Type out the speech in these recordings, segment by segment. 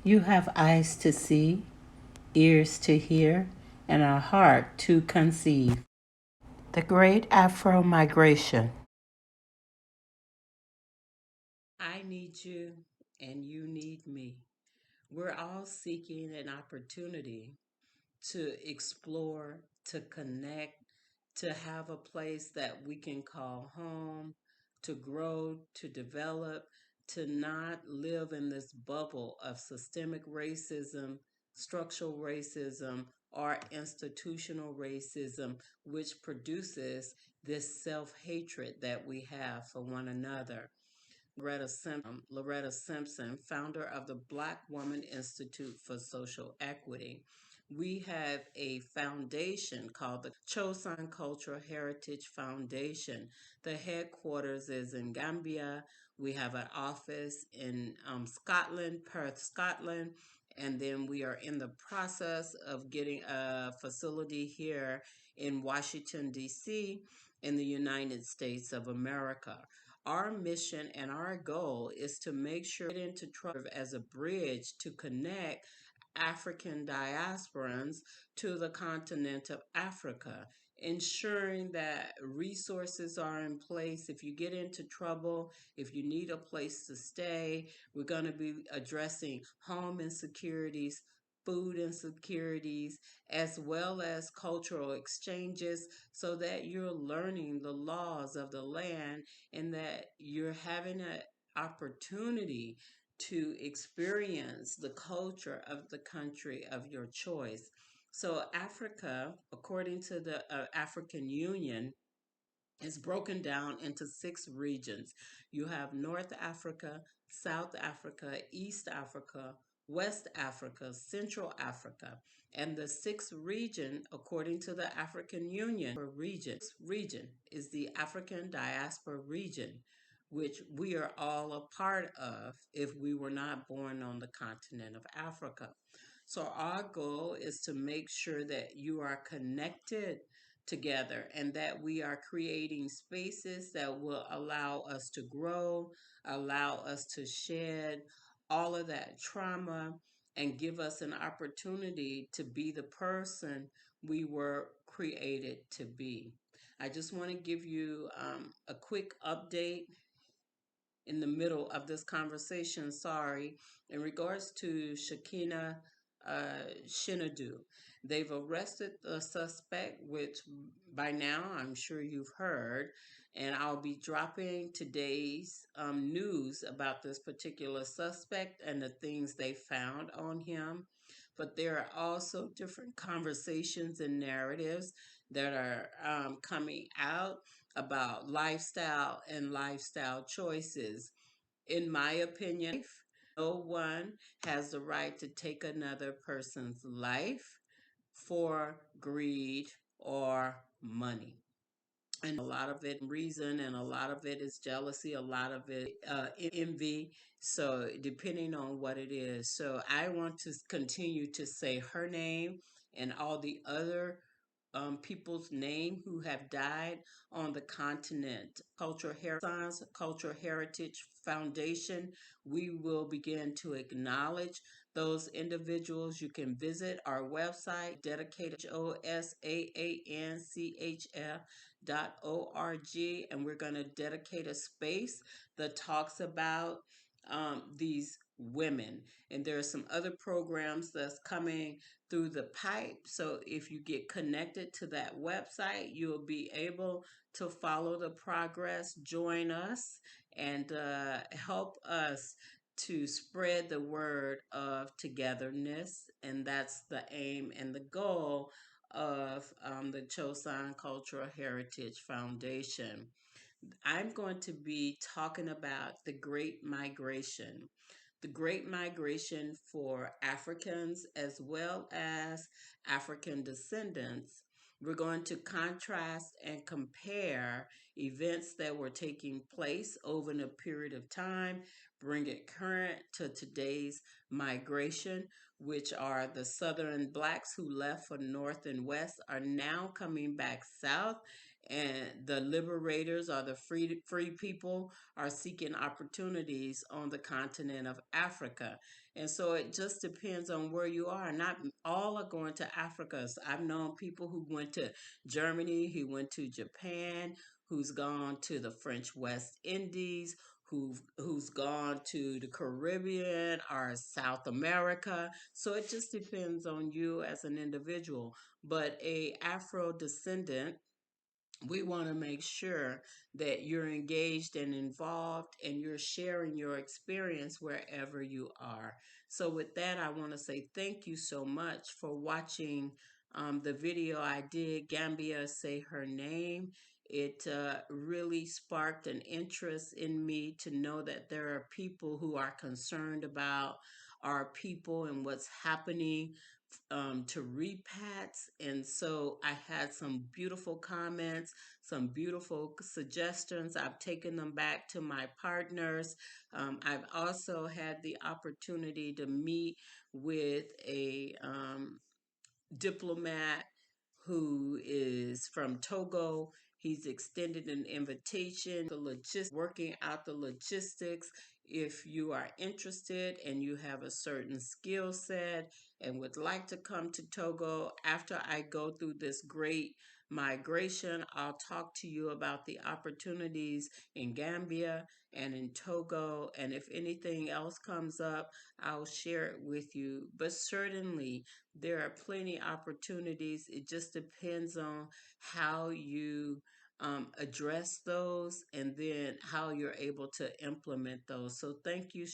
You have eyes to see, ears to hear, and a heart to conceive. The Great Afro Migration. I need you, and you need me. We're all seeking an opportunity to explore, to connect, to have a place that we can call home, to grow, to develop, to not live in this bubble of systemic racism, structural racism, or institutional racism, which produces this self hatred that we have for one another. Loretta Simpson, founder of the Black Woman Institute for Social Equity. We have a foundation called the Chosan Cultural Heritage Foundation. The headquarters is in Gambia. We have an office in Scotland, Perth, Scotland, and then we are in the process of getting a facility here in Washington, D.C., in the United States of America. Our mission and our goal is to make sure we get into trouble as a bridge to connect African diasporans to the continent of Africa, ensuring that resources are in place. If you get into trouble, if you need a place to stay, we're going to be addressing home insecurities, food insecurities, as well as cultural exchanges, so that you're learning the laws of the land and that you're having an opportunity to experience the culture of the country of your choice. So, Africa, according to the African Union, is broken down into 6 regions. You have North Africa, South Africa, East Africa, West Africa, Central Africa. And the sixth region, according to the African Union, region is the African Diaspora region, which we are all a part of if we were not born on the continent of Africa. So, our goal is to make sure that you are connected together and that we are creating spaces that will allow us to grow, allow us to shed all of that trauma, and give us an opportunity to be the person we were created to be. I just want to give you a quick update in the middle of this conversation, sorry, in regards to Shakina Shinadu. They've arrested the suspect, which by now I'm sure you've heard, and I'll be dropping today's news about this particular suspect and the things they found on him. But there are also different conversations and narratives that are coming out about lifestyle and lifestyle choices. In my opinion, no one has the right to take another person's life for greed or money. And a lot of it reason, and a lot of it is jealousy, a lot of it envy. So depending on what it is, so I want to continue to say her name and all the other people's name who have died on the continent. Cultural Heritage Foundation, we will begin to acknowledge those individuals. You can visit our website, dedicated OSAANCHF.org, and we're going to dedicate a space that talks about these women. And there are some other programs that's coming through the pipe. So if you get connected to that website, you'll be able to follow the progress, join us, and help us to spread the word of togetherness. And that's the aim and the goal of the Chosan Cultural Heritage Foundation. I'm going to be talking about the Great Migration. The Great Migration for Africans as well as African descendants. We're going to contrast and compare events that were taking place over a period of time, bring it current to today's migration, which are the Southern blacks who left for North and West are now coming back South, and the liberators or the free people are seeking opportunities on the continent of Africa. And so it just depends on where you are. Not all are going to Africa. So I've known people who went to Germany, who went to Japan, who's gone to the French West Indies, who's gone to the Caribbean or South America. So it just depends on you as an individual. But a Afro descendant, we want to make sure that you're engaged and involved and you're sharing your experience wherever you are. So, with that, I want to say thank you so much for watching the video I did, Gambia Say Her Name. It really sparked an interest in me to know that there are people who are concerned about our people and what's happening to repats. And so I had some beautiful comments, some beautiful suggestions. I've taken them back to my partners. I've also had the opportunity to meet with a diplomat who is from Togo. He's extended an invitation, the working out the logistics. If you are interested and you have a certain skill set and would like to come to Togo after I go through this great migration, I'll talk to you about the opportunities in Gambia and in Togo. And if anything else comes up, I'll share it with you. But certainly, there are plenty opportunities. It just depends on how you address those and then how you're able to implement those. So thank you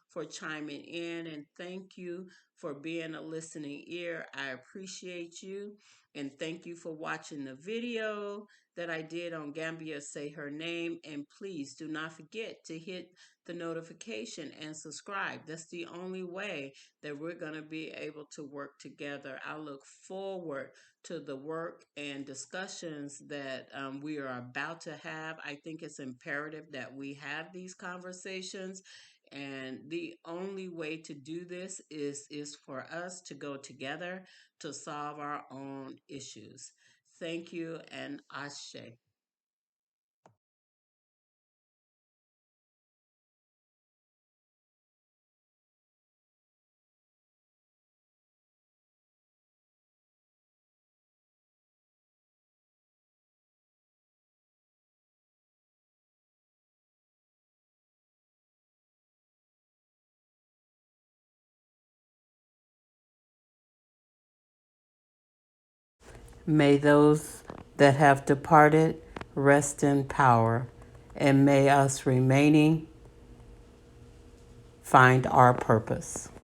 for chiming in, and thank you for being a listening ear. I appreciate you, and thank you for watching the video that I did on Gambia Say Her Name. And please do not forget to hit the notification and subscribe. That's the only way that we're going to be able to work together. I look forward to the work and discussions that we are about to have. I think it's imperative that we have these conversations, and the only way to do this is for us to go together to solve our own issues. Thank you, and Ashe. May those that have departed rest in power, and may us remaining find our purpose.